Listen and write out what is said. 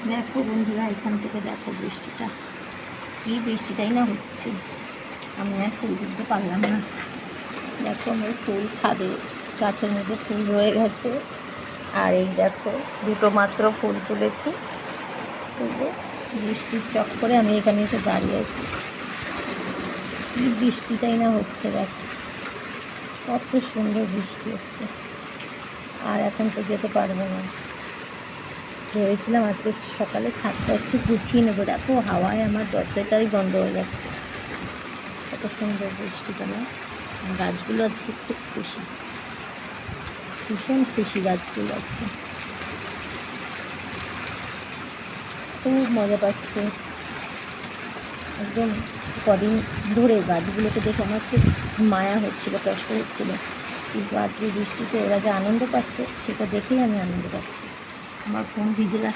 দেখো বন্ধুরা, এখান থেকে দেখো বৃষ্টিটা, এই বৃষ্টিটাই না হচ্ছে, আমি আর ফুল তুলতে পারলাম না। দেখো আমার ফুল ছাদে গাছের মধ্যে ফুল রয়ে গেছে, আর এই দেখো দুটো মাত্র ফুল তুলেছি। তবু বৃষ্টির চক্করে আমি এখানে এসে দাঁড়িয়ে আছি, এই বৃষ্টিটাই না হচ্ছে। দেখো কত সুন্দর বৃষ্টি হচ্ছে, আর এখন তো যেতে পারবো না। ভেবেছিলাম আজকে সকালে ছাদটা একটু গুছিয়ে নেবো, দেখো হাওয়ায় আমার দরজাটাই বন্ধ হয়ে যাচ্ছে। কত সুন্দর বৃষ্টিটা না, গাছগুলো আজকে খুব খুশি, ভীষণ খুশি গাছগুলো আজকে, খুব মজা পাচ্ছে। একদম কদিন ধরে গাছগুলোকে দেখে আমার খুব মায়া হচ্ছিল, কষ্ট হচ্ছিল, কিন্তু আজকে বৃষ্টিতে ওরা যে আনন্দ পাচ্ছে সেটা দেখেই আমি আনন্দ পাচ্ছি। আমার ফোন ভিজে যাচ্ছে।